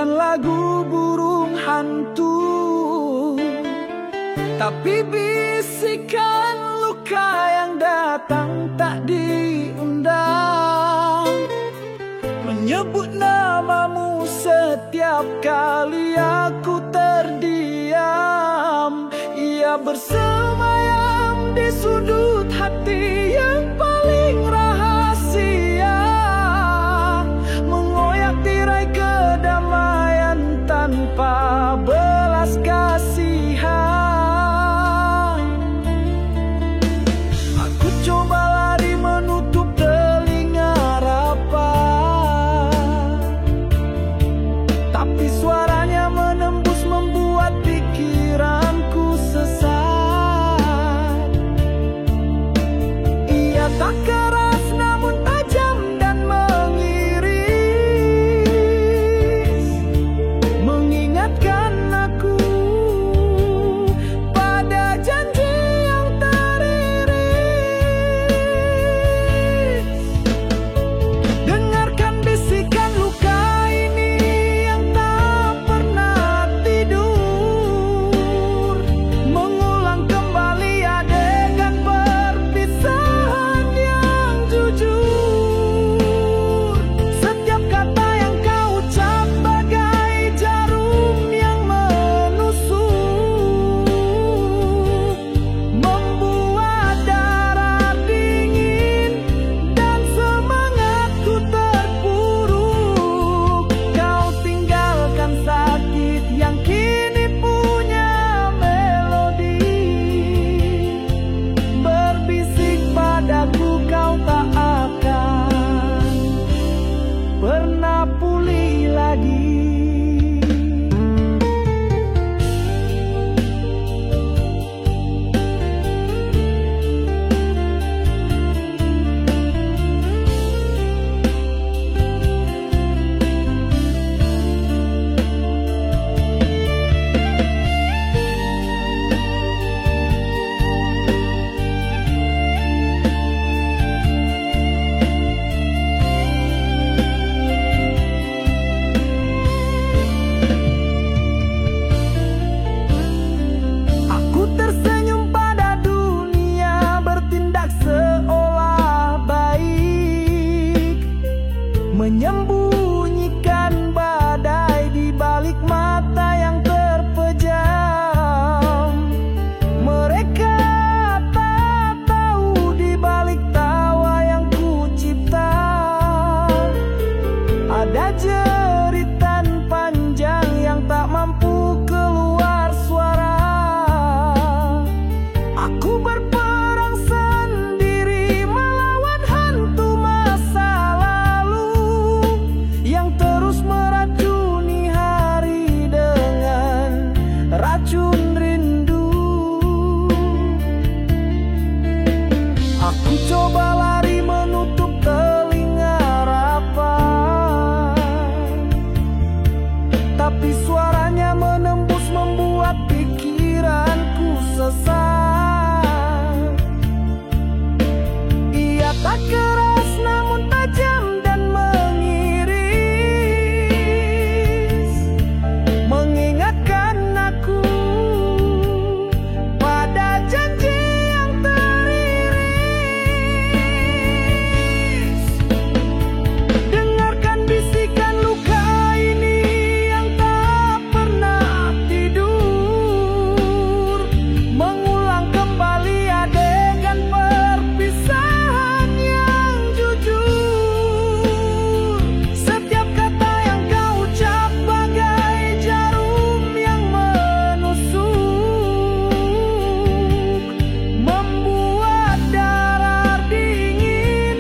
bagaikan lagu burung hantu, tapi bisikan luka yang datang tak diundang, menyebut namamu setiap kali aku terdiam. Ia bersemayam di sudut hati yang paling rahasia, mengoyak tirai kedamaian tanpa belas kasihan. Aku coba lari menutup telinga rapat, tapi suaranya menembus membuat pikiranku sesat. Ia tak keras namun tajam dan mengiris, mengingatkan aku pada janji yang teriris. Dengarkan bisikan luka ini yang tak pernah tidur, mengulang kembali adegan perpisahan yang jujur. Setiap kata yang kau ucap bagai jarum yang menusuk, membuat darah dingin dan semangatku terpuruk. Kau tinggalkan sakit yang kini punya melodi, berbisik padaku kau tak akan pernah pulih lagi. Aku tersenyum pada dunia, bertindak seolah baik, menyembunyikan badai di balik mata yang terpejam. Mereka tak tahu di balik tawa yang ku cipta ada jeritan panjang yang tak mampu keluar suara. Aku berperang sendiri melawan hantu masa lalu yang terus meracuni hari dengan racun rindu. Aku coba lari menutup telinga rapat, tapi suaranya menembus membuat pikiranku sesat. Ia tak keras namun tajam dan mengiris, mengingatkan aku pada janji yang teriris. Dengarkan bisikan luka ini yang tak pernah tidur, mengulang kembali adegan perpisahan yang jujur. Setiap kata yang kau ucap bagai jarum yang menusuk, membuat darah dingin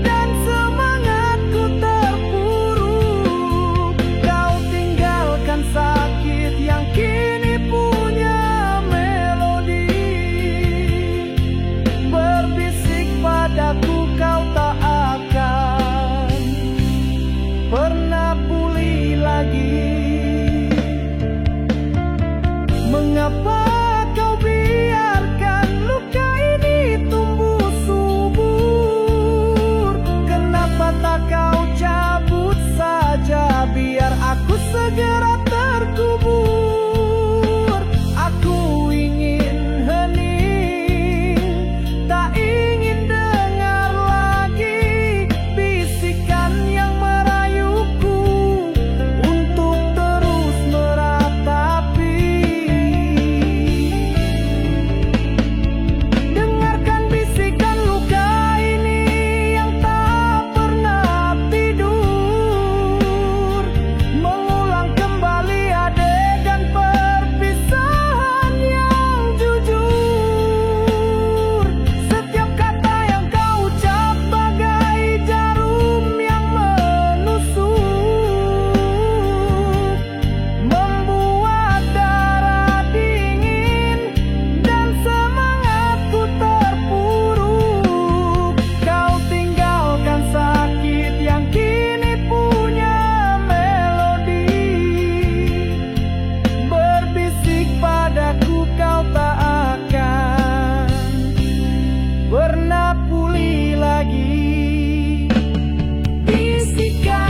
dan semangatku terpuruk. Kau tinggalkan sakit yang kini punya melodi, berbisik padaku kau tak akan pernah pulih lagi. Mengapa kau biarkan luka ini tumbuh subur? Kenapa tak kau cabut saja biar aku segera terkubur. Aku ingin hening, tak ingin dengar lagi bisikan yang merayuku untuk terus meratapi. Dengarkan bisikan luka ini yang tak pernah tidur, mengulang kembali adegan perpisahan yang jujur. Setiap kata yang kau ucap bagai jarum yang menusuk, membuat darah dingin dan semangatku terpuruk. Kau tinggalkan sakit yang kini punya melodi, berbisik padaku kau tak akan pernah pulih lagi. Bisikan,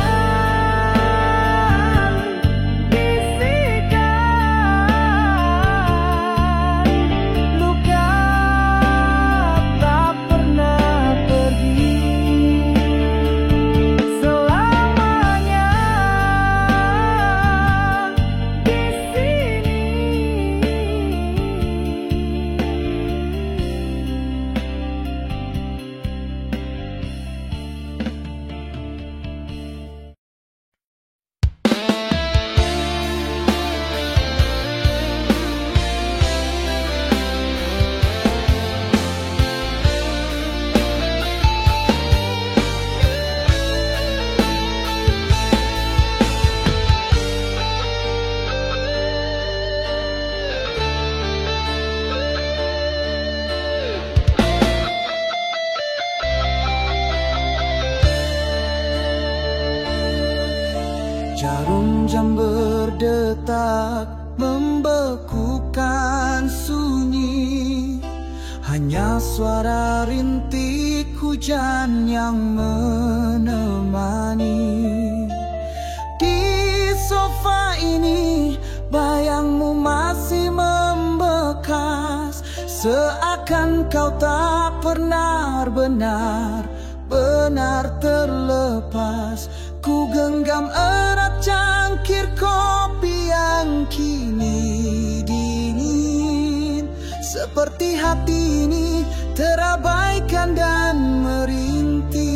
bisikan, luka tak pernah pergi selamanya di sini. Jarum jam berdetak membekukan sunyi, hanya suara rintik hujan yang menemani. Di sofa ini bayangmu masih membekas, seakan kau tak pernah benar terlepas. Ku genggam erat cangkir kopi yang kini dingin, seperti hati ini terabaikan dan merintih.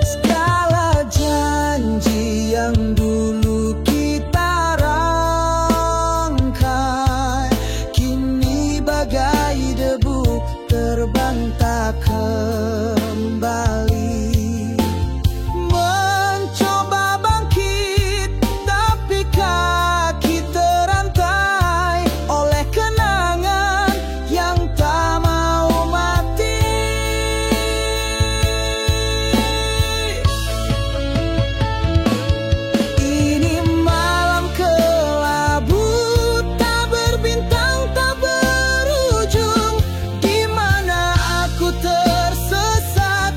Segala janji yang dulu kita rangkai kini bagai debu terbang tak kembali. Mencoba bangkit tapi kaki terantai oleh kenangan yang tak mau mati. Ini malam kelabu tak berbintang tak berujung, di mana aku tersesat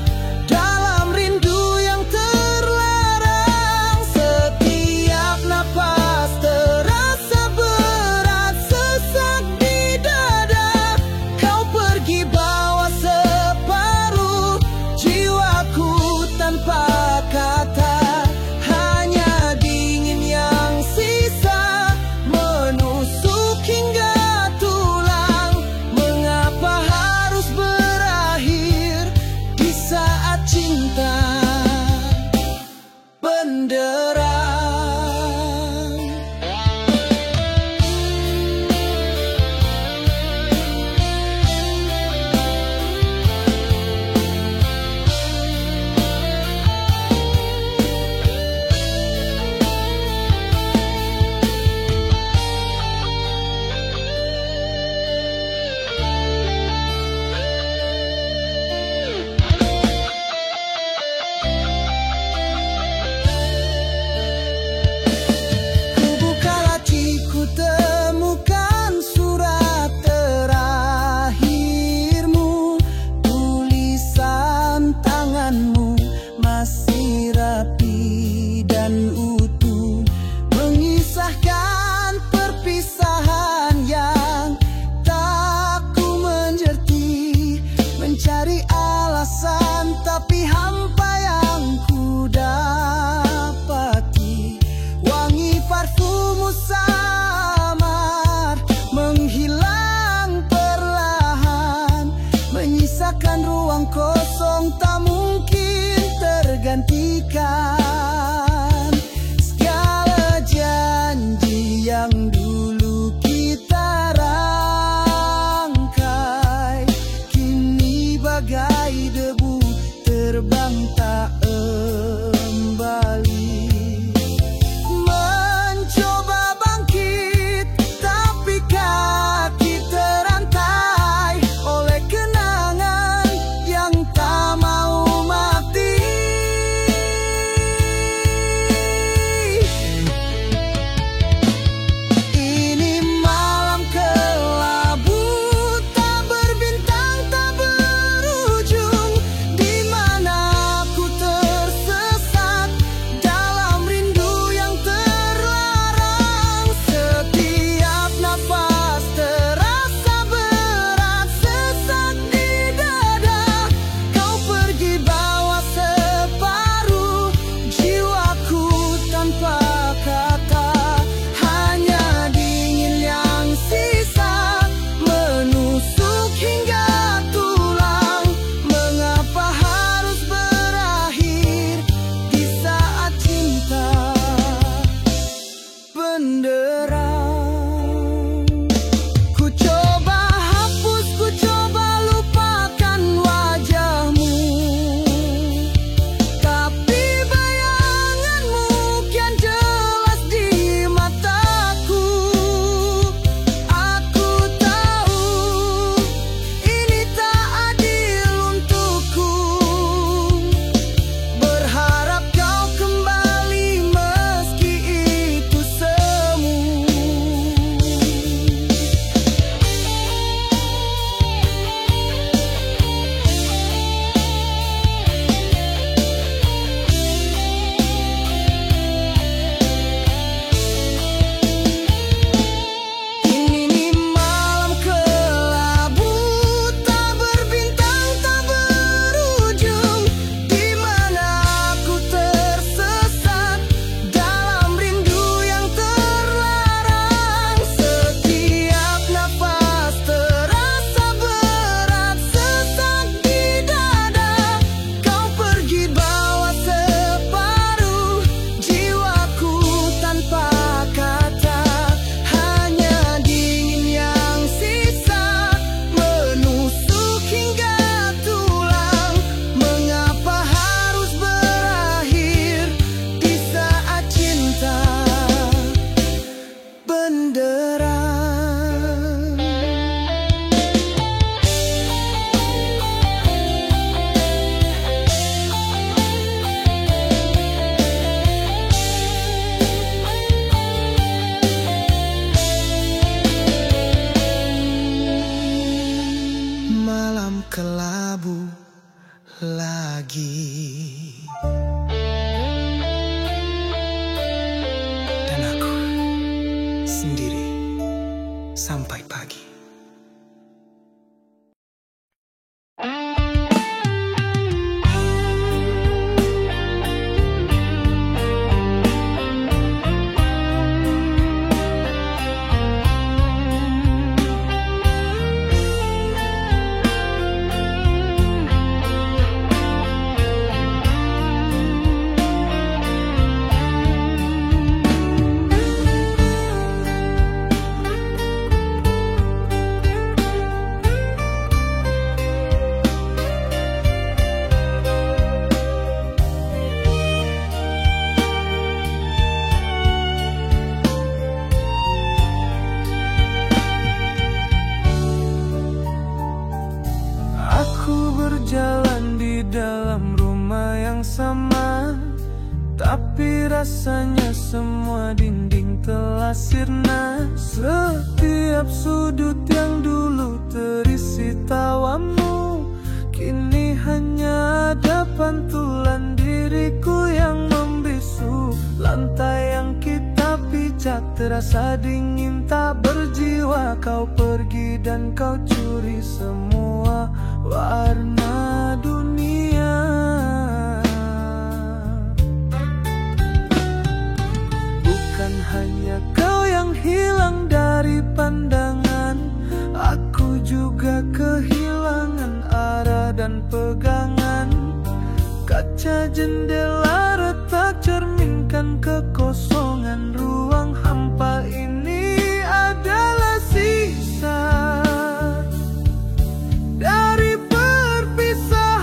dalam rindu yang terlarang. Setiap napas terasa berat sesak di dada. Kau pergi bawa separuh jiwaku tanpa kata, hanya dingin yang sisa menusuk hingga tulang. Mengapa harus berakhir di saat cinta benderang? bagaikan ruang kosong tak mungkin tergantikan. Segala janji yang dulu kita rangkai kini bagai debu terbang tak kembali. Mencoba bangkit tapi kaki terantai oleh kenangan yang tak mau mati. Ini malam kelabu tak berbintang tak berujung, di mana aku tersesat dalam rindu yang terlarang. Setiap nafas terasa berat sesak di dada. Kau pergi bawa separuh jiwaku tanpa kata, hanya dingin yang sisa menusuk hingga tulang. Mengapa harus berakhir di saat cinta benderang? Ku coba hapus, ku coba lupakan wajahmu, tapi bayanganmu kian jelas di mataku. Aku tahu ini tak adil untukku. Berharap kau kembali meski itu semu. Ini malam kelabu tak berbintang tak berujung, di mana aku tersesat dalam rindu yang terlarang. Setiap nafas terasa berat sesak di dada. Kau pergi bawa separuh jiwaku tanpa kata, hanya dingin yang sisa menusuk hingga tulang. Mengapa harus berakhir di saat cinta benderang? Malam kelabu lagi, dan aku sendiri sampai pagi. Aku berjalan di dalam rumah yang sama, tapi rasanya semua dinding telah sirna. Setiap sudut yang dulu terisi tawamu, kini hanya ada pantulan diriku yang membisu. Lantai yang kita pijak terasa dingin tak berjiwa. Kau pergi dan kau curi semua warna dunia. Bukan hanya kau yang hilang dari pandangan, aku juga kehilangan arah jendela retak cerminkan kekosongan ruang hampa ini adalah sisa dari perpisahan.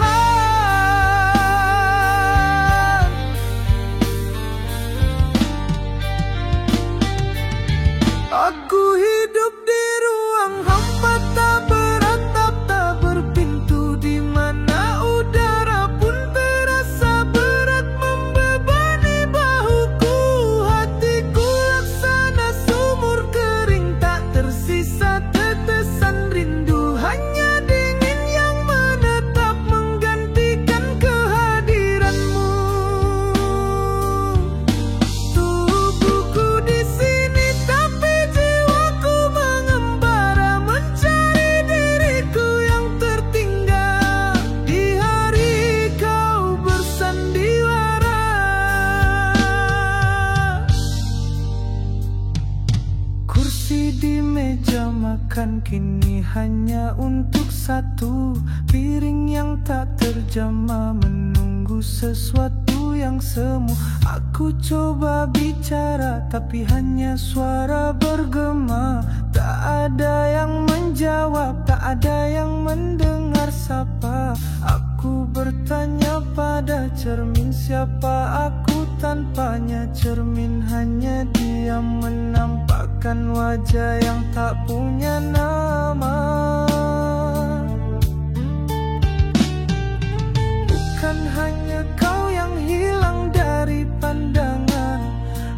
Aku hidup di ruang hampa tak beratap, tak berpintu, di mana udara pun terasa berat membebani bahuku. Hatiku laksana sumur kering, tak tersisa tetesan rindu, hanya dingin yang menetap menggantikan kehadiranmu. Tubuhku di sini tapi jiwaku mengembara mencari diriku yang tertinggal di hari kau bersandiwara. Kursi di meja makan kini hanya untuk satu, piring yang tak terjamah menunggu sesuatu yang semu. Aku coba bicara tapi hanya suara bergema, tak ada yang menjawab, tak ada yang mendengar sapa. Aku bertanya pada cermin, siapa aku tanpanya? Cermin hanya diam menampakkan wajah yang tak punya nama. Bukan hanya kau yang hilang dari pandangan,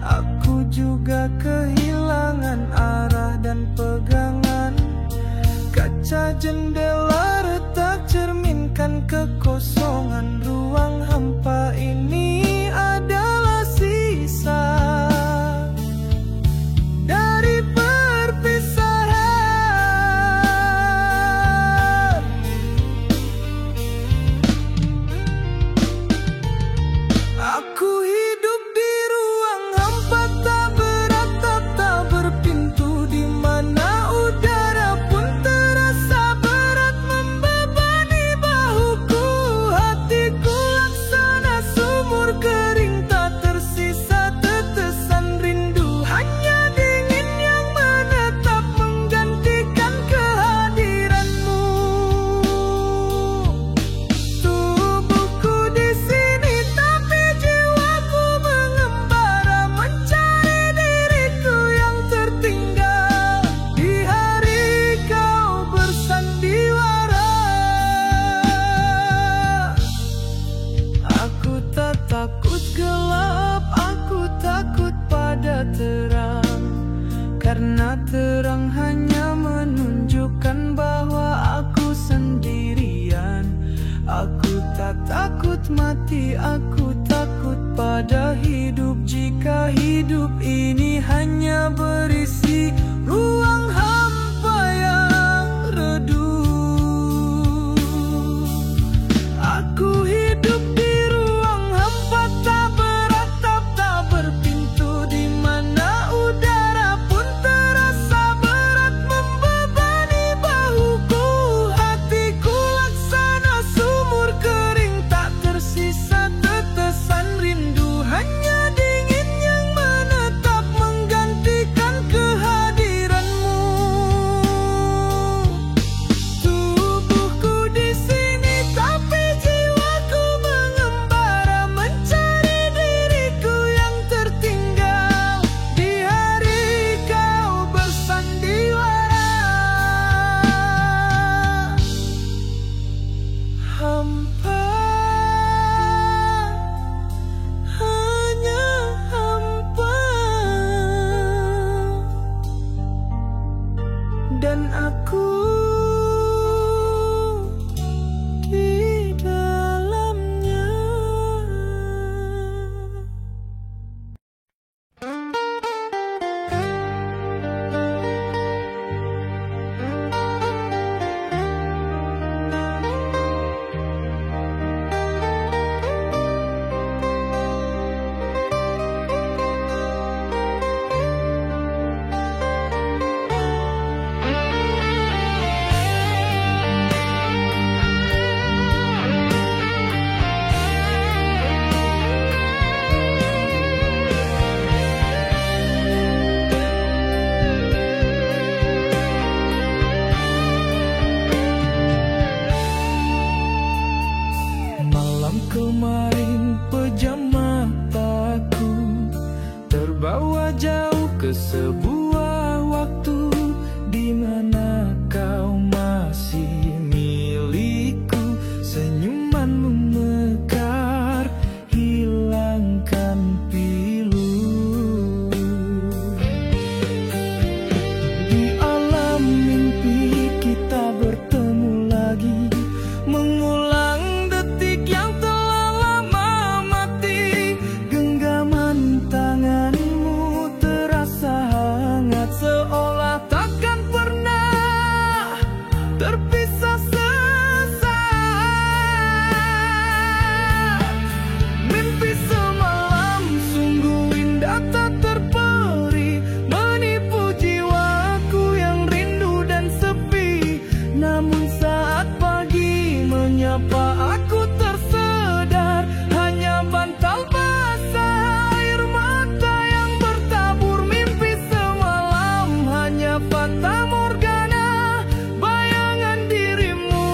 aku juga kehilangan arah dan pegangan. Kaca jendela retak cerminkan kekosongan ruang hampa ini adalah sisa dari perpisahan. Aku hidup di ruang hampa tak beratap, tak berpintu, di mana udara pun terasa berat membebani bahuku. Hatiku laksana sumur kering, tak tersisa tetesan rindu, hanya dingin yang menetap menggantikan kehadiranmu. Tubuhku di sini tapi jiwaku mengembara mencari diriku yang tertinggal di hari kau bersandiwara. Aku tak takut gelap, aku takut pada terang, karena terang hanya menunjukkan bahwa aku sendirian. Aku tak takut mati, aku takut pada hidup, jika hidup ini hanya berisi ruang hampa yang redup. Aku hidup di ruang hampa tak beratap, tak berpintu, di mana udara pun terasa berat membebani bahuku. Hatiku laksana sumur kering, tak tersisa tetesan rindu, hanya dingin yang menetap sebuah waktu di mana kau masih milikku. Senyumanmu mekar, hilangkan pilu. Di alam mimpi kita bertemu lagi, mengulang detik yang telah lama mati. Genggaman tanganmu terasa hangat, seolah takkan pernah terpisah sesaat. Mimpi semalam sungguh indah tak terperi, menipu jiwaku yang rindu dan sepi. Namun saat pagi menyapa aku tersedar, hanya bantal basah air mata yang bertabur. Mimpi semalam hanya fata morgana, bayangan dirimu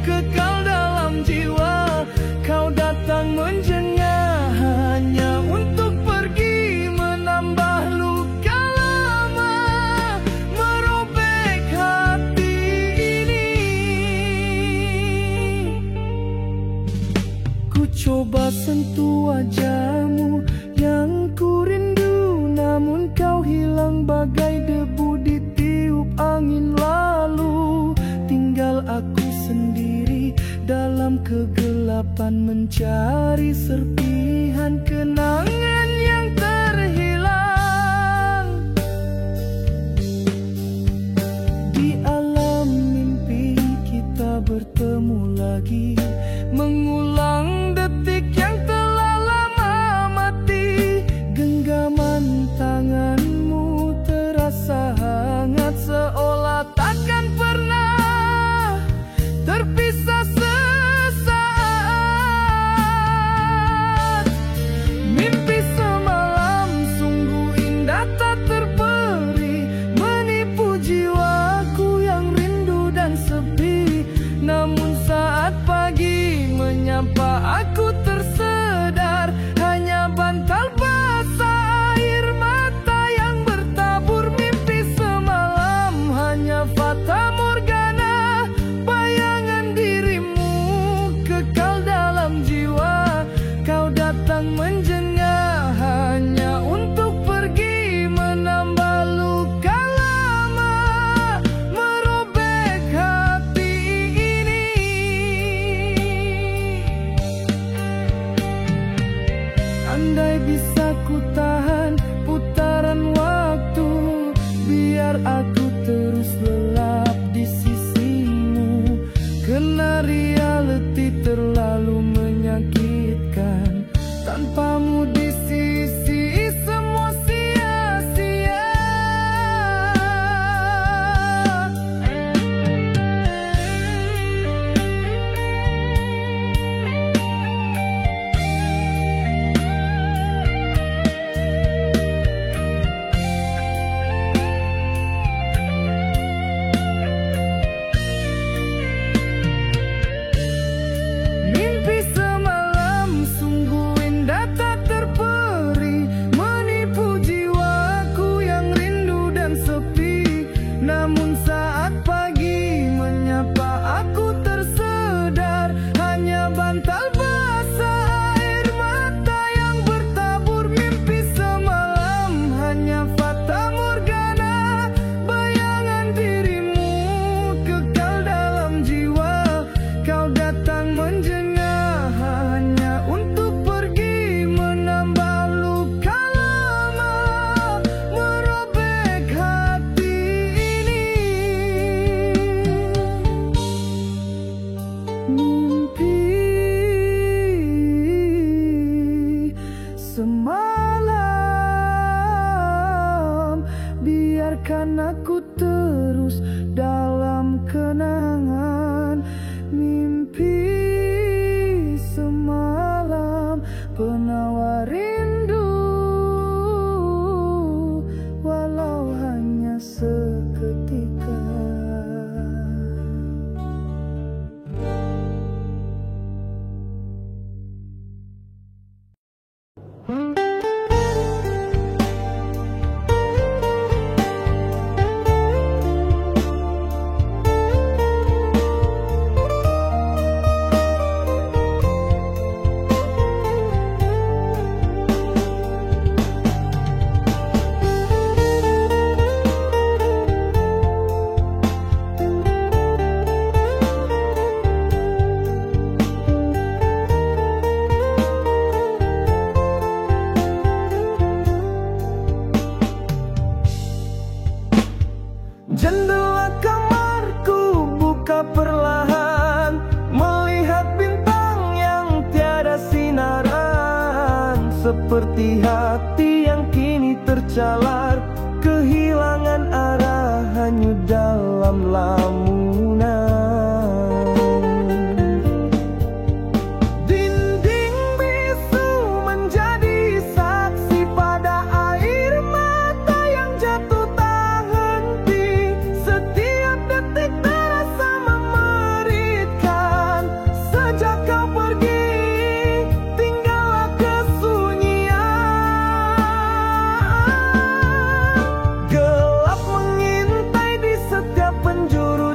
kekal dalam jiwa. Kau datang menjengah hanya untuk pergi, menambah luka lama, merobek hati ini. Ku coba sentuh wajahmu yang ku rindu, namun kau hilang bagai debu ditiup angin lalu. Tinggal aku sendiri dalam kegelapan, mencari serpihan kenangan yang terhilang. Di alam mimpi kita bertemu lagi, mengulang detik yang telah lama mati. Genggaman tanganmu terasa hangat, seolah takkan pernah terpisah sesaat. Mimpi semalam sungguh indah tak terperi, menipu jiwaku yang rindu dan sepi. Namun saat pagi menyapa aku tersedar, hanya bantal basah air mata yang bertabur. Mimpi semalam hanya fata morgana, bayangan dirimu kekal dalam jiwa. Kau datang menjengah hanya untuk pergi, menambah luka lama, merobek hati ini. Andai bisa ku tahan putaran waktu, biar aku terus lelap di sisimu. Kena reality terlalu menyakitkan, tanpamu di sisi semua sia-sia. Mimpi semalam sungguh indah tak terperi, menipu jiwaku yang rindu dan sepi. Namun saat pagi menyapa aku tersedar, hanya bantal basah air mata yang bertabur. Mimpi semalam hanya fata morgana, bayangan dirimu kekal dalam jiwa. Kau datang menjengah hanya untuk pergi, menambah luka lama, merobek hati ini. Mimpi semalam, biarkan aku terus dalam kenangan. Mimpi seperti hati yang kini tercalar, kehilangan arah hanyut dalam lamunan. Dinding bisu menjadi saksi pada air mata yang jatuh tak henti. Setiap detik terasa memeritkan. Sejak kau pergi, tinggallah kesunyian. Gelap mengintai di setiap penjuru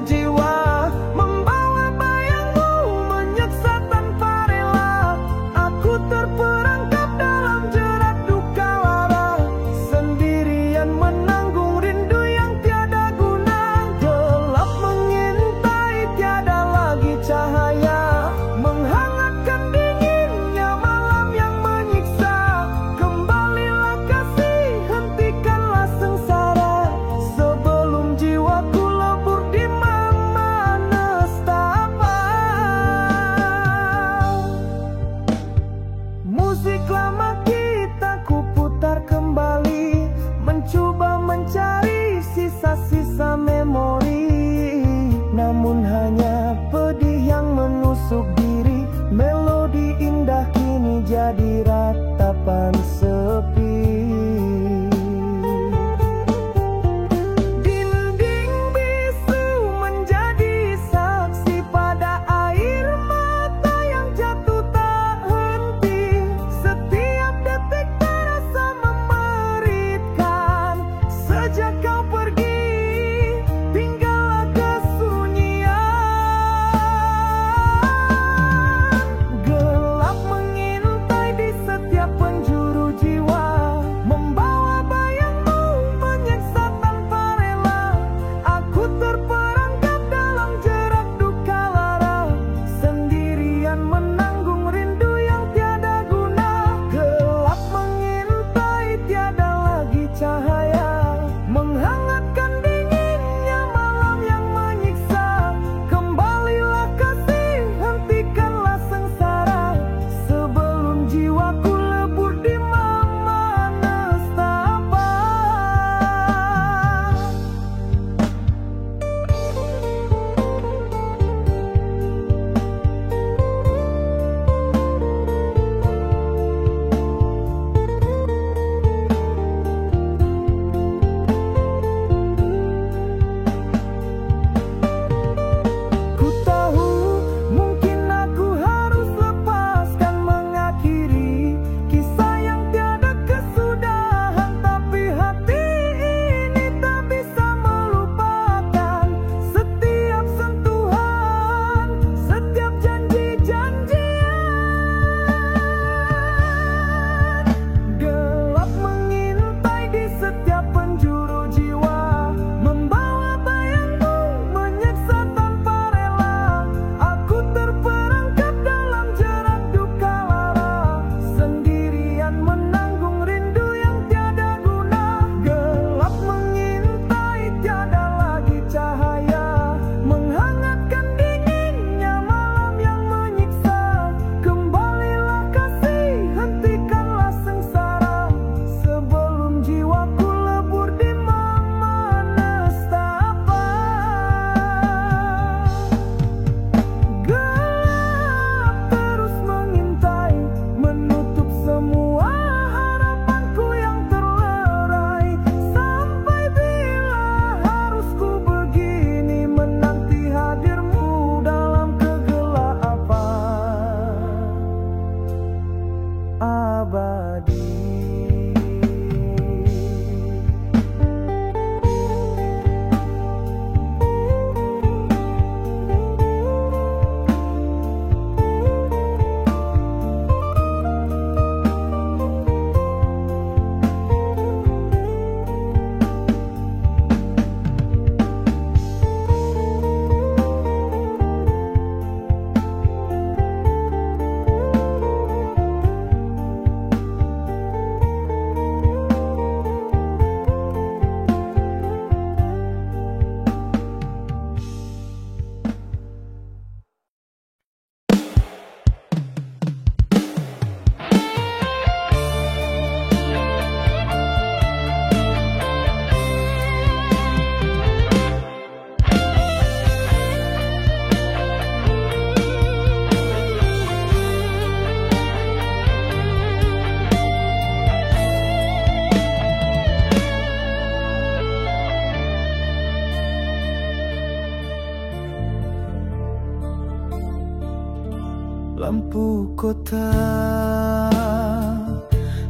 lampu kota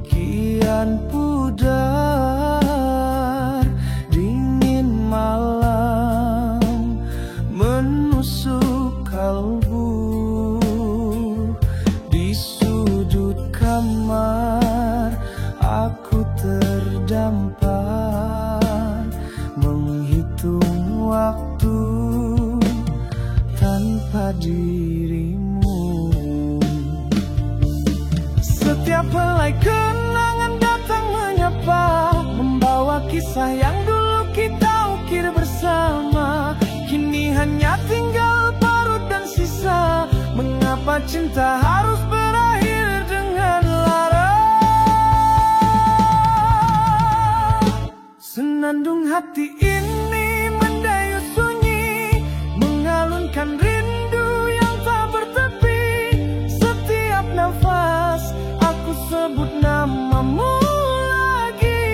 kian pudar, dingin malam menusuk kalbu. Di sudut kamar aku terdampar, menghitung waktu tanpa dirimu. Setiap helai kenangan datang menyapa, membawa kisah yang dulu kita ukir bersama. Kini hanya tinggal parut dan sisa. Mengapa cinta harus berakhir dengan lara? Senandung hati ini mendayu sunyi, mengalunkan rindu yang tak bertepi. Setiap nafas aku sebut namamu lagi.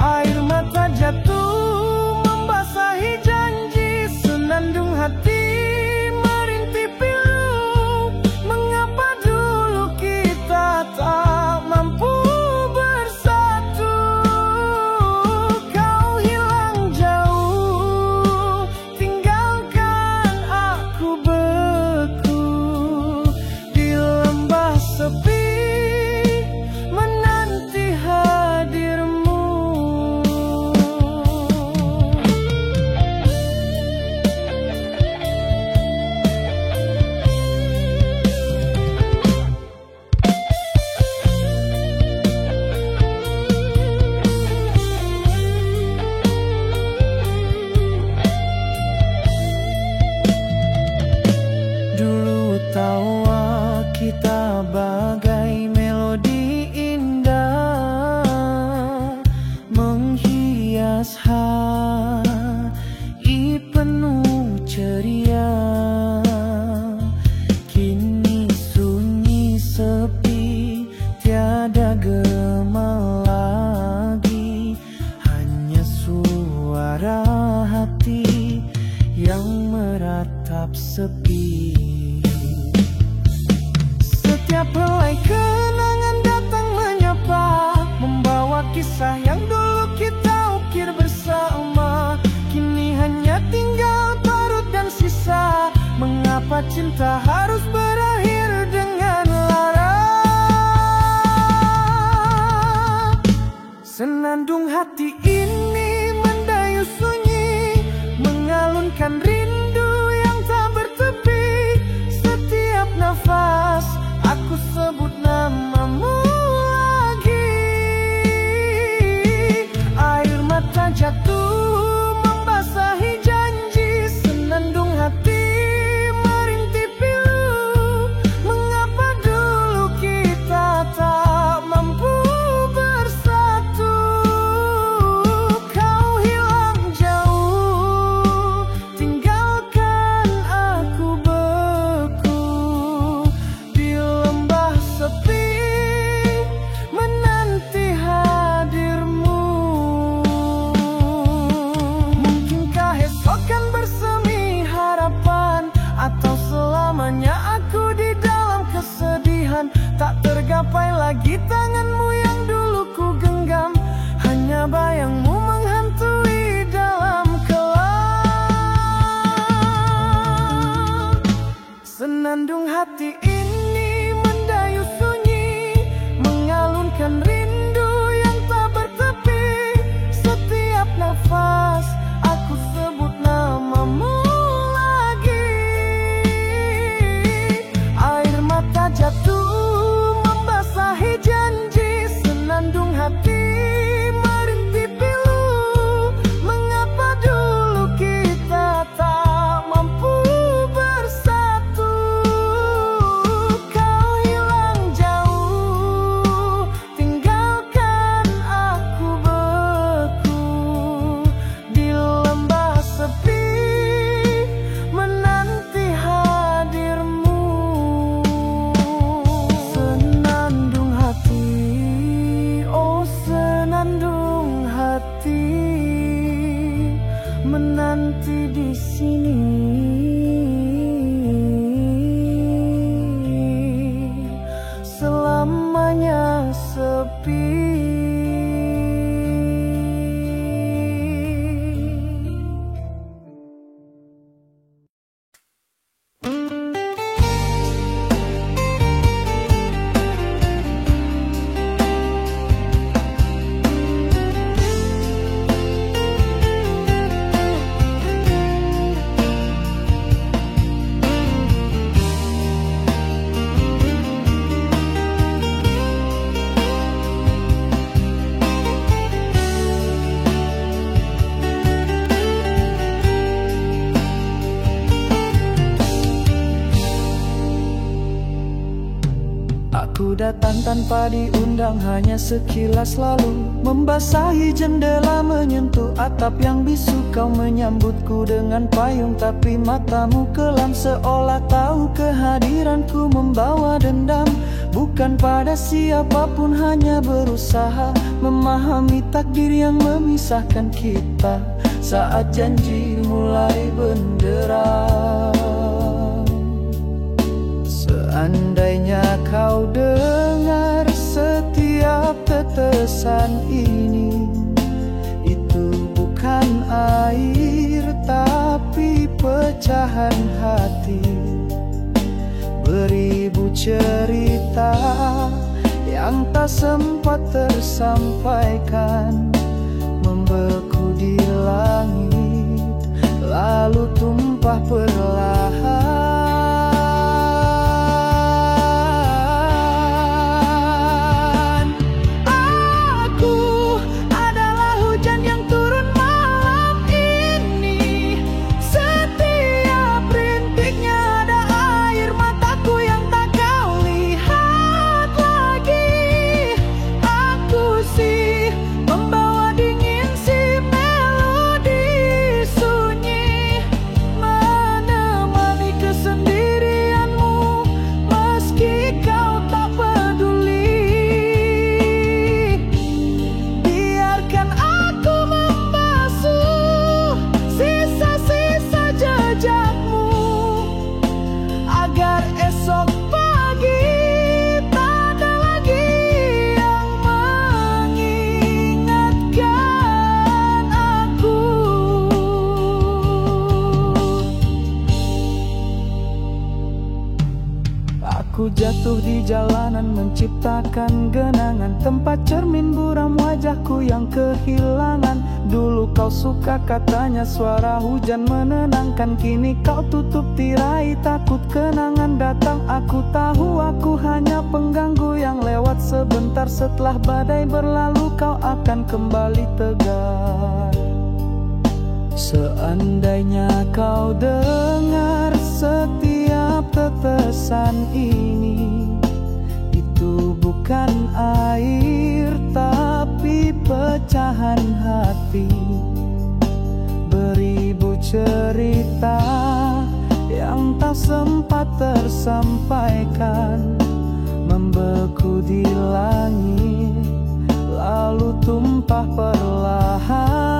Air mata jatuh membasahi janji, senandung hati merintih pilu. Mengapa dulu kita tak mampu bersatu? Kau hilang jauh, tinggalkan aku beku di lembah sepi, menanti hadirmu. Dulu tawa kita bagai melodi indah, menghias hari penuh ceria. Kini sunyi sepi, tiada gema lagi, hanya suara hati yang meratap sepi. Setiap helai kenangan datang menyapa, membawa kisah yang dulu kita ukir bersama. Kini hanya tinggal parut dan sisa. Mengapa cinta harus berakhir dengan lara? Senandung hati ini mendayu sunyi, mengalunkan rindu yang tak bertepi. Setiap nafas aku sebut namamu lagi. Air mata jatuh membasahi janji, senandung hati merintih pilu. Mengapa dulu kita tak mampu bersatu? Kau hilang jauh, tinggalkan aku beku di lembah sepi, menanti hadirmu. Mungkinkah esok kan bersemi harapan, atau selamanya aku di dalam kesedihan? Tak tergapai lagi tanganmu yang dulu ku genggam, hanya bayangmu menghantui dalam kelam. Senandung hati ini mendayu sunyi, mengalunkan rindu yang tak bertepi. Setiap nafas aku sebut namamu lagi. Air mata jatuh membasahi janji, senandung hati merintih pilu. Mengapa dulu kita tak mampu bersatu? Kau hilang jauh, tinggal Aku datang tanpa diundang, hanya sekilas lalu membasahi jendela, menyentuh atap yang bisu. Kau menyambutku dengan payung, tapi matamu kelam, seolah tahu kehadiranku membawa dendam. Bukan pada siapapun, hanya berusaha memahami takdir yang memisahkan kita saat janji mulai benderang. Seandainya kau dengar setiap tetesan ini, itu bukan air tapi pecahan hati. Beribu cerita yang tak sempat tersampaikan, membeku di langit lalu tumpah perlahan. Aku jatuh di jalanan menciptakan genangan, tempat cermin buram wajahku yang kehilangan. Dulu kau suka katanya suara hujan menenangkan, kini kau tutup tirai takut kenangan datang. Aku tahu aku hanya pengganggu yang lewat sebentar, setelah badai berlalu kau akan kembali tegar. Seandainya kau dengar setiap tetesan ini, itu bukan air tapi pecahan hati. Beribu cerita yang tak sempat tersampaikan, membeku di langit lalu tumpah perlahan.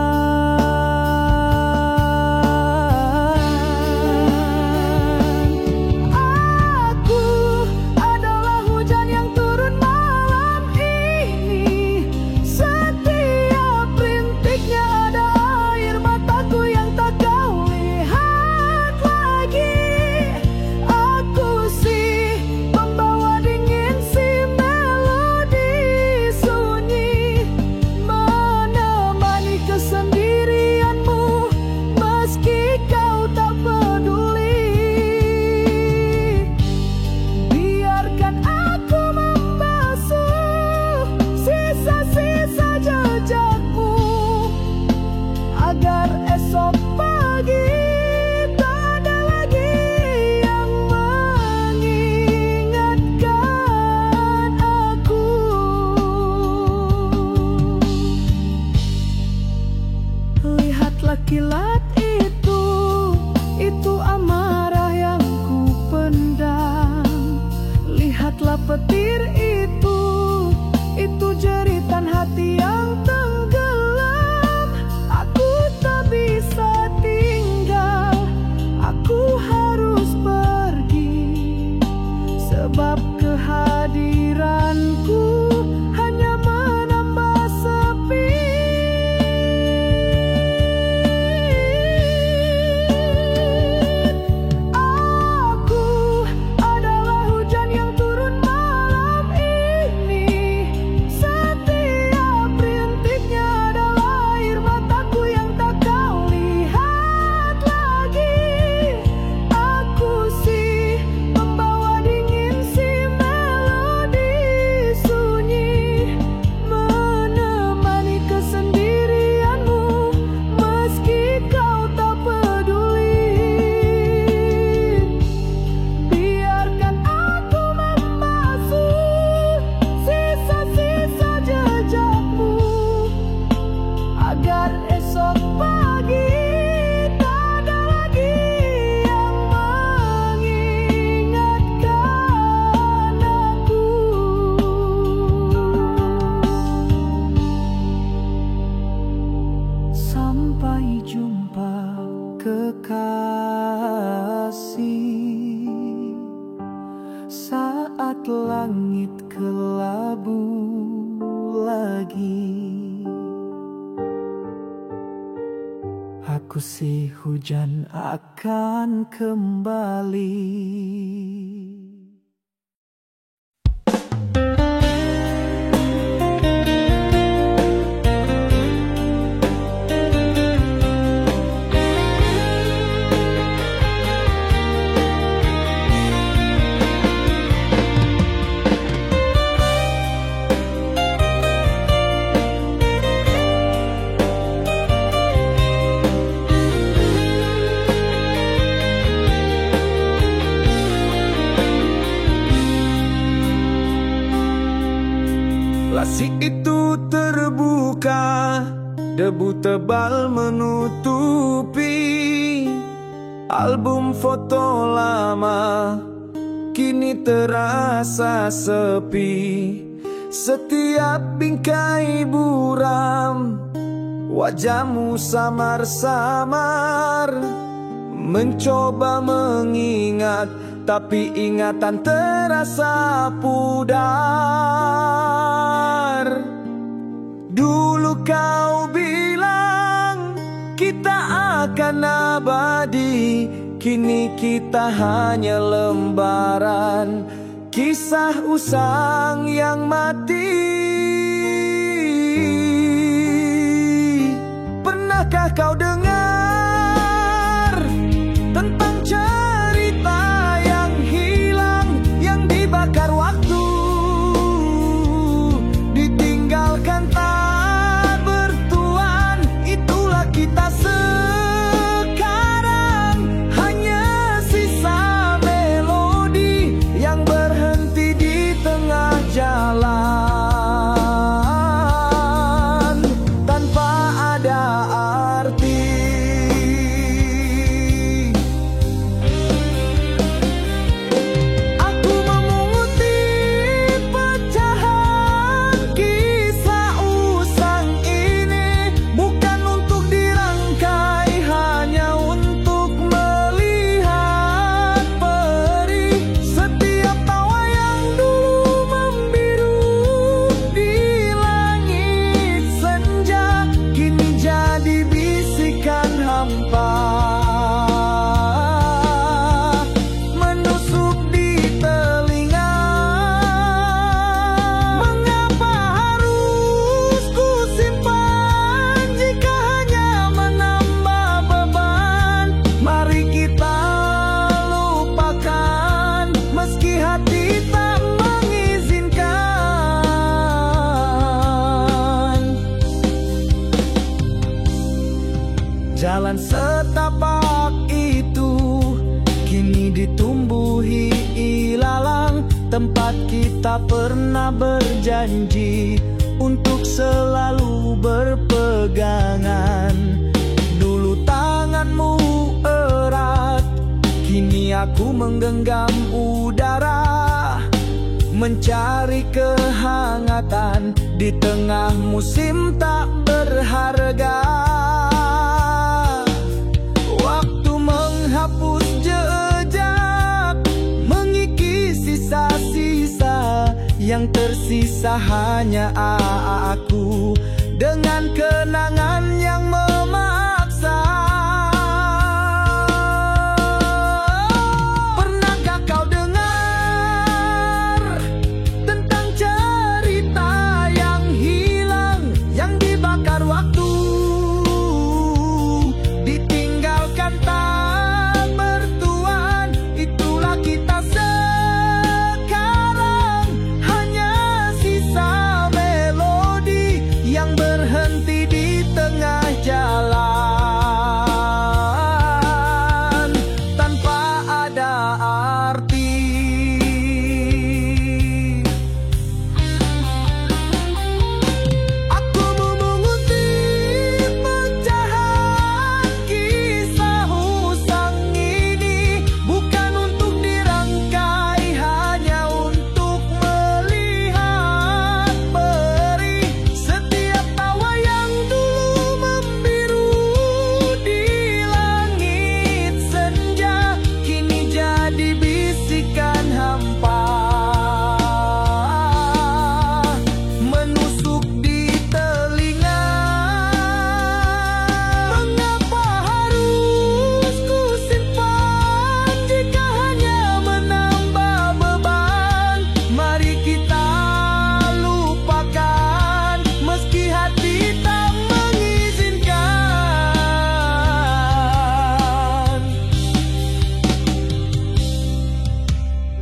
langit kelabu lagi. Aku si hujan akan kembali. Laci itu terbuka, debu tebal menutupi album foto lama, kini terasa sepi. Setiap bingkai buram, wajahmu samar-samar. Mencoba mengingat, tapi ingatan terasa pudar. Dulu kau bilang kita akan abadi, kini kita hanya lembaran kisah usang yang mati. Pernahkah kau dengar tentang cerita yang hilang, yang dibakar waktu, ditinggalkan tak bertuan? Itulah kita sekarang, hanya sisa melodi yang berhenti di tengah jalan tanpa ada arti. Aku memunguti pecahan kisah usang ini, bukan untuk dirangkai, hanya untuk melihat perih. Setiap tawa yang dulu membiru di langit senja, kini jadi bisikan hampa, menusuk di telinga. Mengapa harus ku simpan jika hanya menambah beban? Mari kita lupakan, meski hati tak mengizinkan. Jalan setapak itu kini ditumbuhi ilalang, tempat kita pernah berjanji untuk selalu berpegangan. Dulu tanganmu erat, kini aku menggenggam udara, mencari kehangatan di tengah musim tak berharga. Waktu menghapus jejak, mengikis sisa-sisa, yang tersisa hanya aku dengan kenangan yang memaksa. Pernahkah kau dengar tentang cerita yang hilang, yang dibakar waktu, ditinggalkan tak bertuan? Itulah kita sekarang, hanya sisa melodi yang berhenti di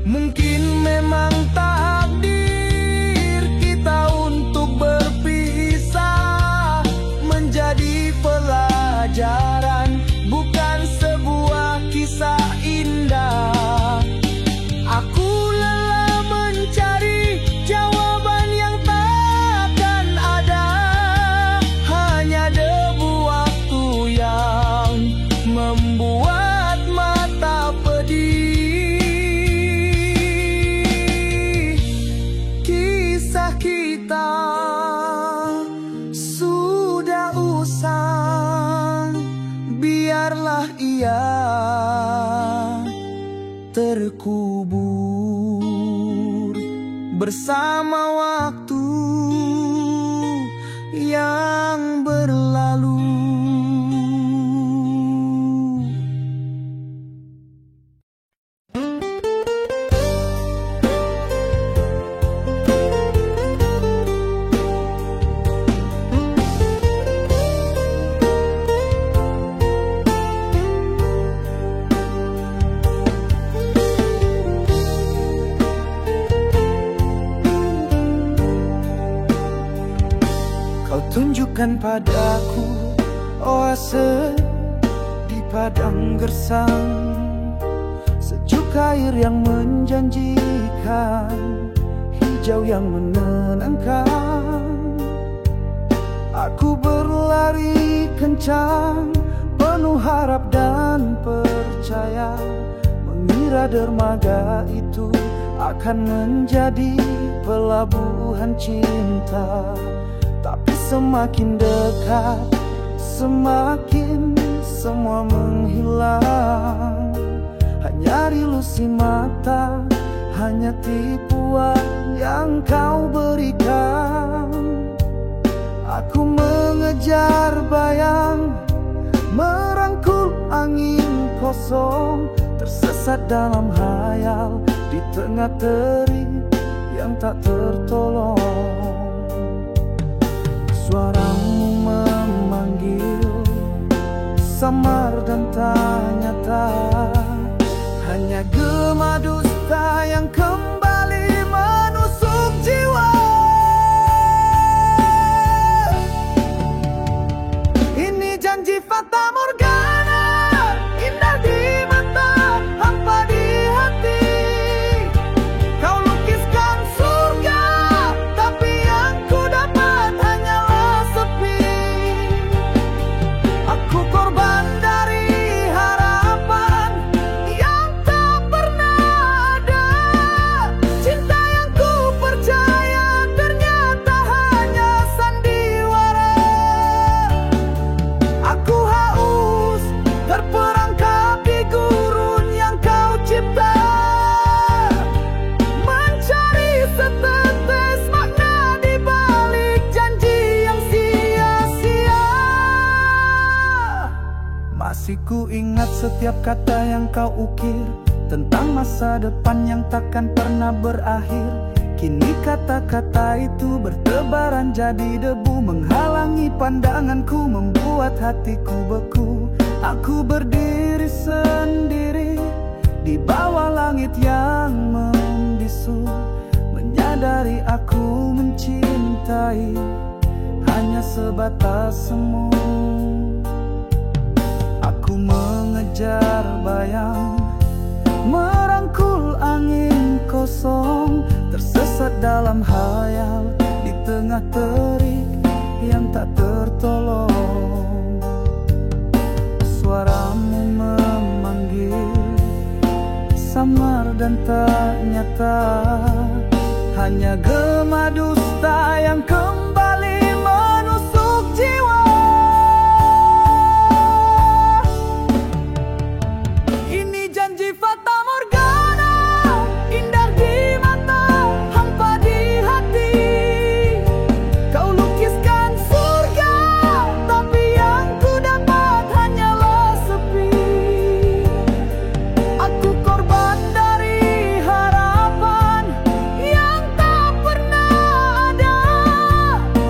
Mungkin memang takdir kita untuk berpisah, menjadi pelajaran, bukan sebuah kisah indah. Aku lelah mencari jawaban yang takkan ada, hanya debu waktu yang membuat mata pedih. Kisah kita sudah usang, biarlah ia terkubur bersama waktu yang berlalu. Tunjukkan padaku oase di padang gersang, sejuk air yang menjanjikan, hijau yang menenangkan. Aku berlari kencang, penuh harap dan percaya, mengira dermaga itu akan menjadi pelabuhan cinta. Tapi semakin dekat, semakin semua menghilang. Hanya ilusi mata, hanya tipuan yang kau berikan. Aku mengejar bayang, merangkul angin kosong, tersesat dalam hayal di tengah terik yang tak tertolong. Suaramu memanggil, samar dan tak nyata, hanya gema dusta yang kembali menusuk jiwa. Ini janji fata morgana, indah di mata, hampa di hati. Kau lukiskan surga, tapi yang ku dapat hanyalah sepi. Aku korban dari harapan yang tak pernah ada. Cinta yang ku percaya ternyata hanya sandiwara. Aku haus terperangkap di gurun yang kau cipta, mencari setetes makna di balik janji yang sia-sia. Masih ku ingat setiap kata yang kau ukir tentang masa depan yang takkan pernah berakhir. Kini kata-kata itu bertebaran jadi debu, menghalangi pandanganku, membuat hatiku beku. Aku berdiri sendiri di bawah langit yang membisu, menyadari aku mencintai hanya sebatas semu. Aku mengejar bayang, merangkul angin kosong, tersesat dalam hayal di tengah terik yang tak tertolong. Suaramu memanggil, samar dan tak nyata, hanya gema dusta yang kembali menusuk jiwa. Ini janji fata morgana, indah di mata, hampa di hati. Kau lukiskan surga, tapi yang ku dapat hanyalah sepi. Aku korban dari harapan yang tak pernah ada.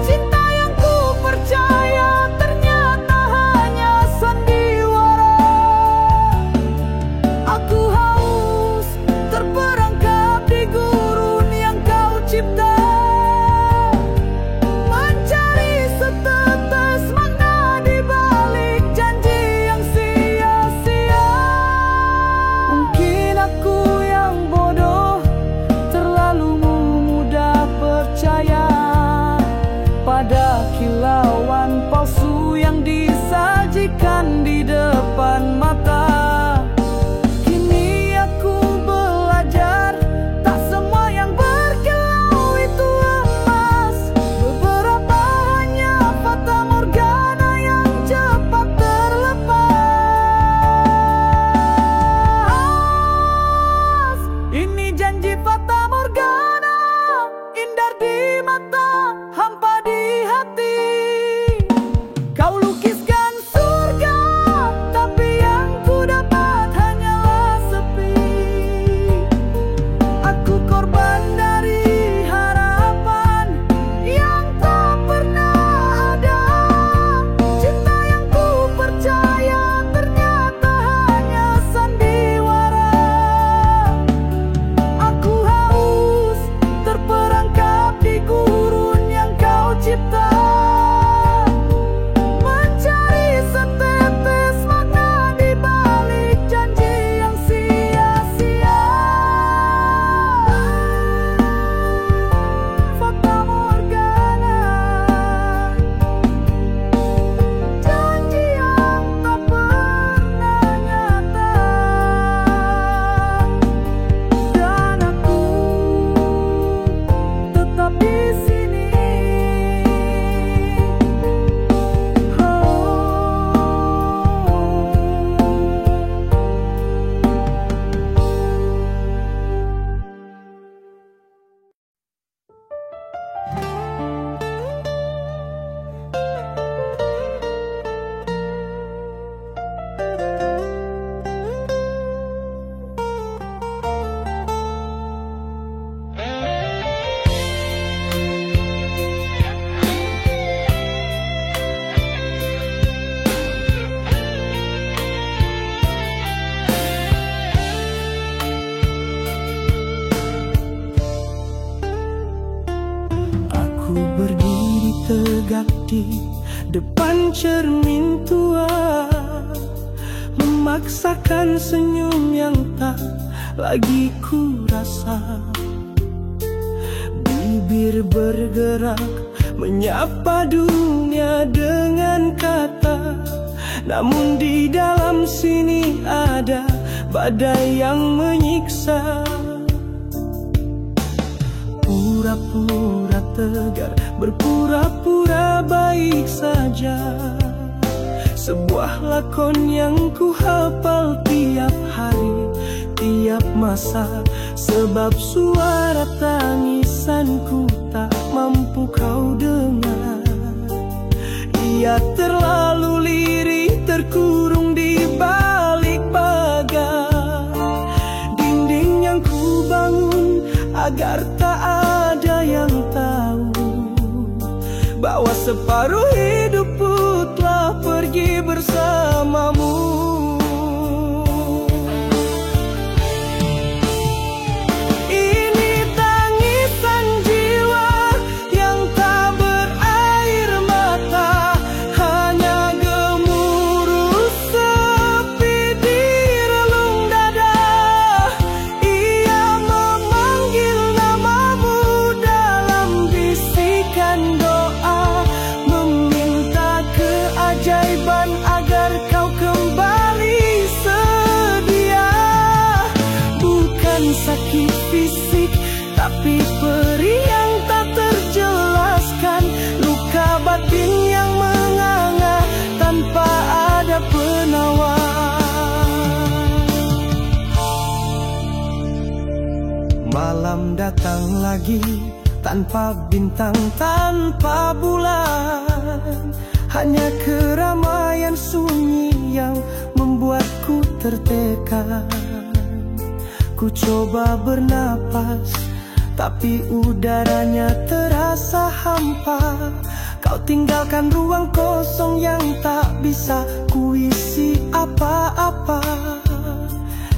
Cinta yang ku percaya berdiri tegak di depan cermin tua, memaksakan senyum yang tak lagi ku rasa. Bibir bergerak menyapa dunia dengan kata, namun di dalam sini ada badai yang menyiksa. Pura-pura tegar, berpura-pura baik saja, sebuah lakon yang ku hafal tiap hari, tiap masa. Sebab suara tangisanku tak mampu kau dengar. Ia terlalu lirih, terkurung di balik pagar. Dinding yang ku bangun agar tak ada yang tahu bahwa separuh hidupku telah pergi bersamamu. Sakit fisik, tapi perih yang tak terjelaskan, luka batin yang menganga tanpa ada penawar. Malam datang lagi tanpa bintang, tanpa bulan, hanya keramaian sunyi yang membuatku tertekan. Ku coba bernapas, tapi udaranya terasa hampa. Kau tinggalkan ruang kosong yang tak bisa kuisi apa-apa.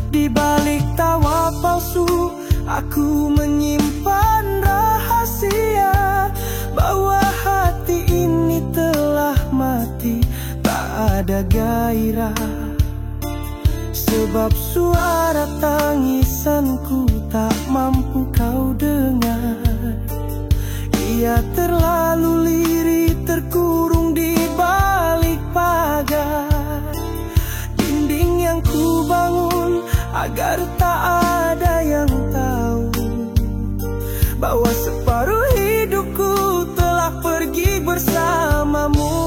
Di balik tawa palsu, aku menyimpan rahasia bahwa hati ini telah mati, tak ada gairah. Sebab suara tangisanku tak mampu kau dengar. Ia terlalu lirih, terkurung di balik pagar. Dinding yang ku bangun agar tak ada yang tahu bahwa separuh hidupku telah pergi bersamamu.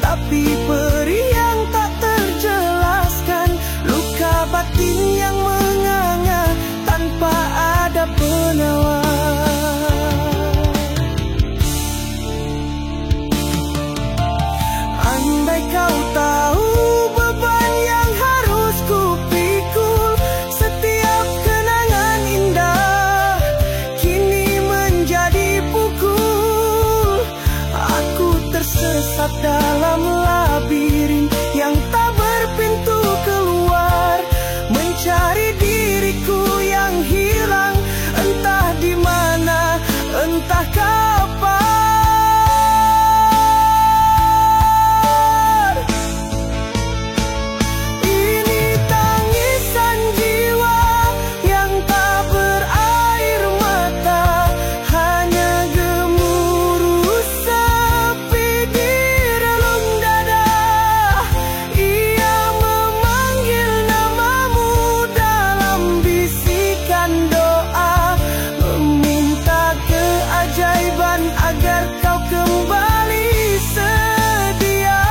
Tapi perih yang tak terjelaskan, luka batin yang menganga tanpa ada penawar. Andai kau tahu beban yang harus ku pikul, setiap kenangan indah kini menjadi pukul. Aku tersesat dalam labirin yang tak berpintu keluar, mencari diriku yang hilang, entah di mana, entah kapan. Ini tangisan jiwa yang tak berair mata, hanya gemuruh sepi di relung dada. Ia memanggil namamu dalam bisikan doa, meminta keajaiban agar kau kembali sedia.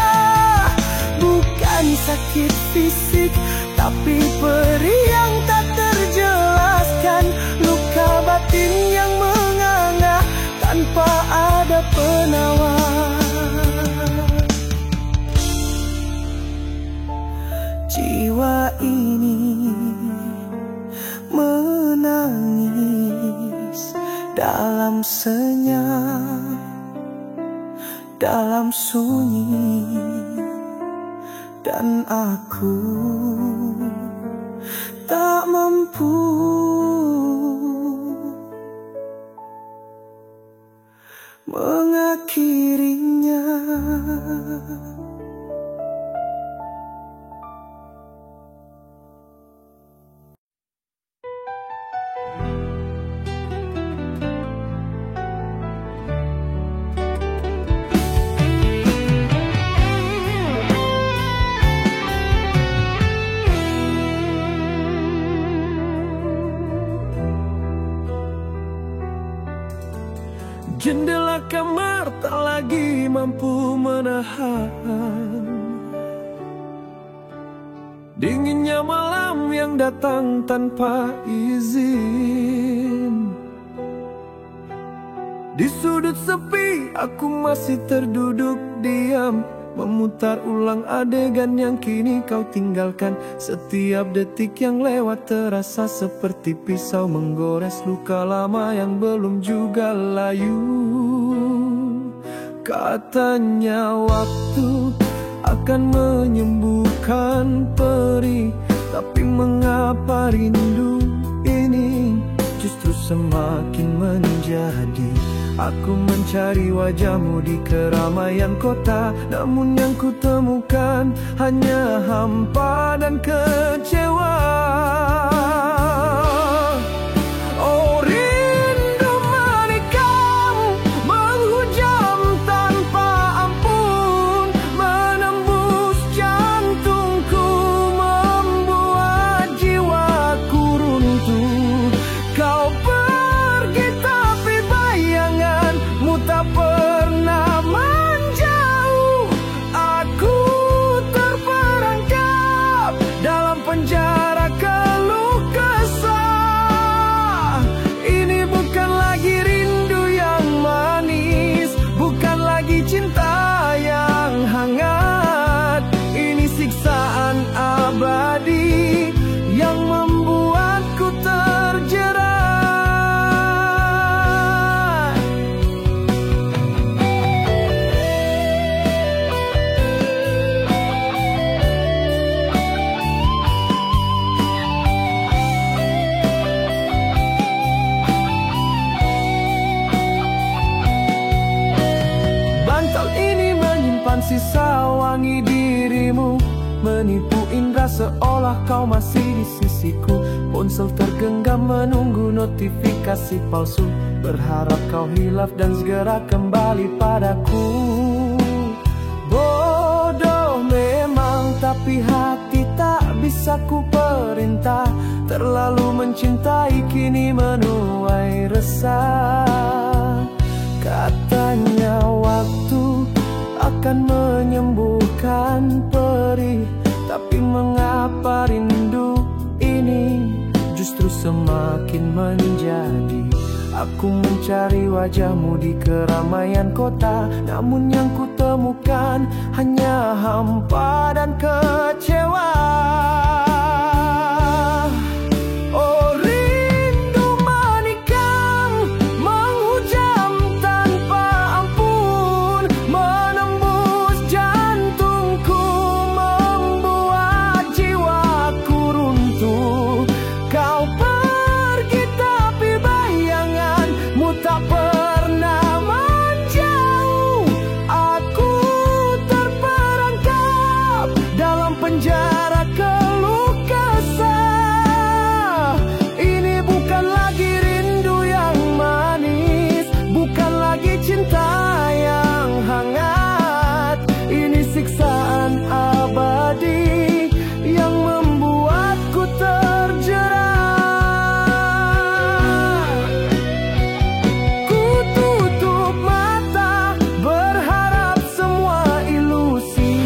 Bukan sakit fisik, tapi perih yang tak terjelaskan, Jiwa ini menangis dalam senyap, dalam sunyi, dan aku tak mampu mengakhirinya. Jendela kamar tak lagi mampu menahan dinginnya malam yang datang tanpa izin. Di sudut sepi aku masih terduduk diam, memutar ulang adegan yang kini kau tinggalkan. Setiap detik yang lewat terasa seperti pisau menggores luka lama yang belum juga layu. Katanya waktu akan menyembuhkan perih, tapi mengapa rindu ini justru semakin menjadi. Aku mencari wajahmu di keramaian kota, namun yang ku temukan hanya hampa dan kecewa. Oh rindu menikam, menghujam tanpa ampun, menembus jantungku, membuat jiwaku runtuh. Kau pergi tapi bayanganmu tak pernah menjauh. Aku terperangkap dalam penjara keluh kesah. Ini bukan lagi rindu yang manis, bukan lagi cinta yang hangat. Ini siksaan abadi yang membuatku terjerat. Bantal ini menyimpan sisa wangi dirimu, menipu indera seolah kau masih di sisiku. Ponsel tergenggam menunggu notifikasi palsu, berharap kau hilaf dan segera kembali padaku. Bodoh memang, tapi hati tak bisa ku perintah. Terlalu mencintai kini menuai resah. Katanya waktu akan menyembuhkan perih, tapi mengapa rindu ini justru semakin menjadi. Aku mencari wajahmu di keramaian kota, namun yang ku temukan hanya hampa dan kecewa. Oh rindu menikam, menghujam tanpa ampun, menembus jantungku, membuat jiwaku runtuh. Kau pergi tapi bayanganmu tak pernah menjauh. Aku terperangkap dalam penjara keluh kesah. Ini bukan lagi rindu yang manis, bukan lagi cinta yang hangat. Ini siksaan abadi yang membuatku terjerat. Ku tutup mata, berharap semua ilusi.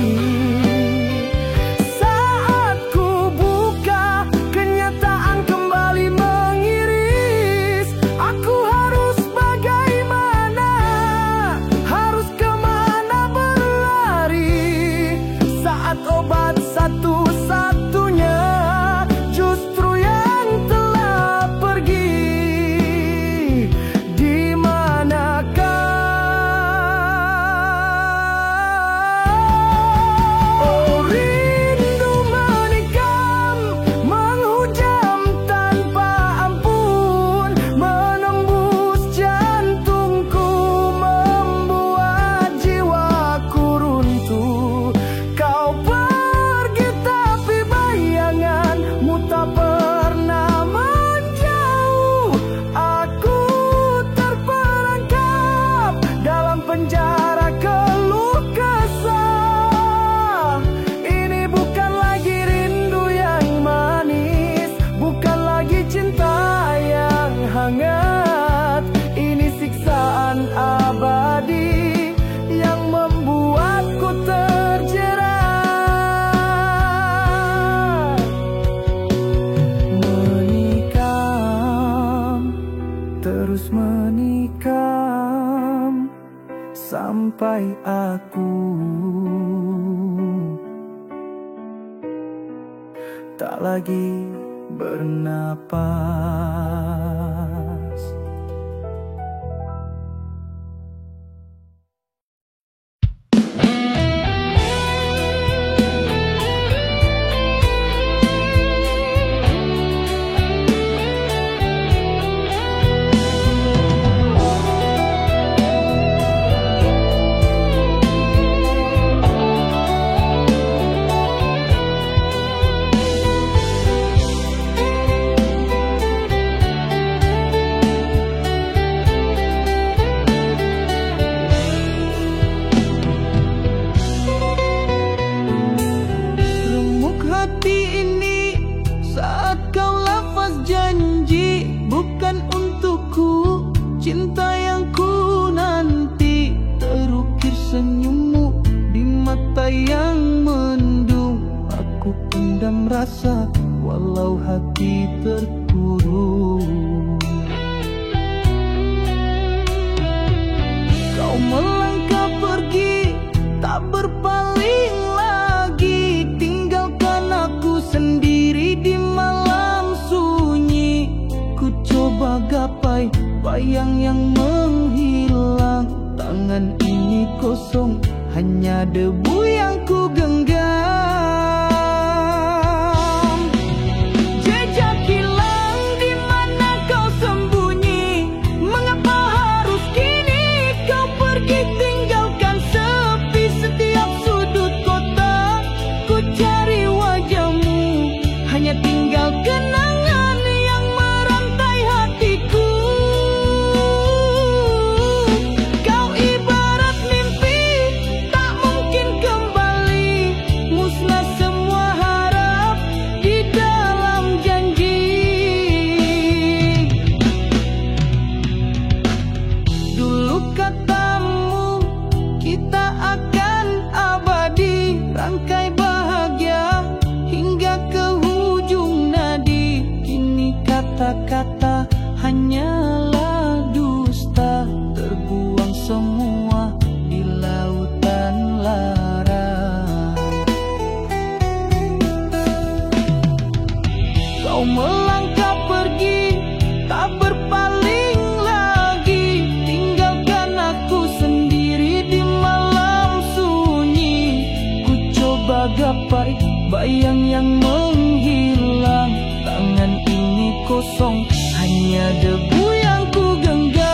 Saat ku buka, kenyataan kembali mengiris. Aku harus bagaimana, harus kemana berlari, saat obat satu-satu tak lagi bernapas. Cinta yang ku nanti, terukir senyummu di mata yang mendung. Aku pendam rasa walau hati terkurung. Kau melangkah pergi, tak berpaling lagi, tinggalkan aku sendiri di malam sunyi. Ku coba gapai bayang yang menghilang, tangan ini kosong, hanya debu yang ku genggam. Jejak hilang, di mana kau sembunyi? Mengapa harus kini kau pergi tinggalkan sepi setiap sudut kota? Ku cari wajahmu, hanya tinggal kenangan yang merantai hatiku. Rangkai bahagia hingga ke hujung nadi, kini kata-kata hanyalah dusta, terbuang semua di lautan lara. Kau melangkah pergi, tak berpaling lagi, tinggalkan aku sendiri di malam sunyi. Gapai bayang yang menghilang, tangan ini kosong, hanya debu yang ku genggam.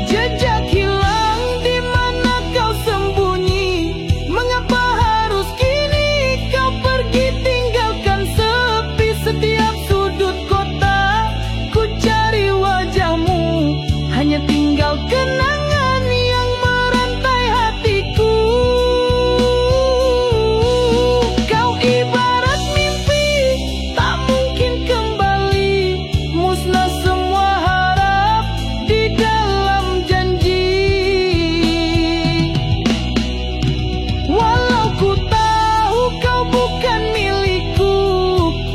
Jejak hilang, di mana kau sembunyi? Mengapa harus kini kau pergi tinggalkan sepi setiap sudut kota? Ku cari wajahmu, hanya tinggal kenangan yang merantai hatiku. Kau ibarat mimpi, tak mungkin kembali, musnah semua harap di dalam janji. Walau ku tahu kau bukan milikku,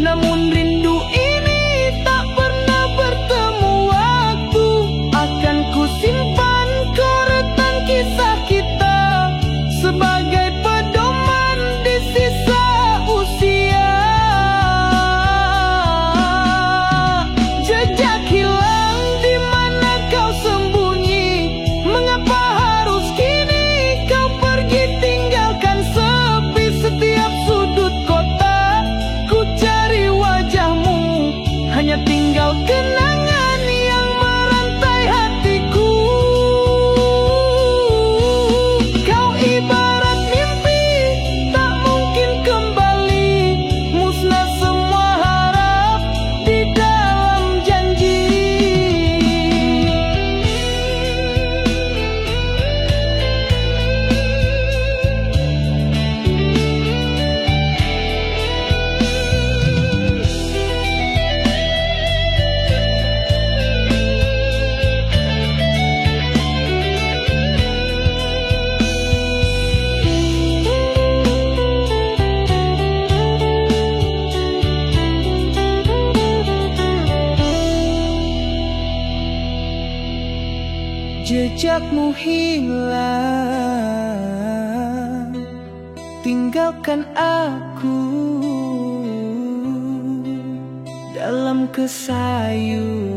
namun rindu ini tak pernah bertemu waktu. Akan ku simpan koretan kisah kita sebagai pedoman di sisa usia. Jejak hilang, di mana kau sembunyi? Mengapa harus kini kau pergi tinggalkan sepi setiap sudut kota? Ku cari wajahmu, hanya tinggal kenangan yang merantai hatiku. Kau ibarat mimpi, tak mungkin kembali, musnah semua harap di dalam janji. Jejakmu hilang, tinggalkan aku dalam kesayuan.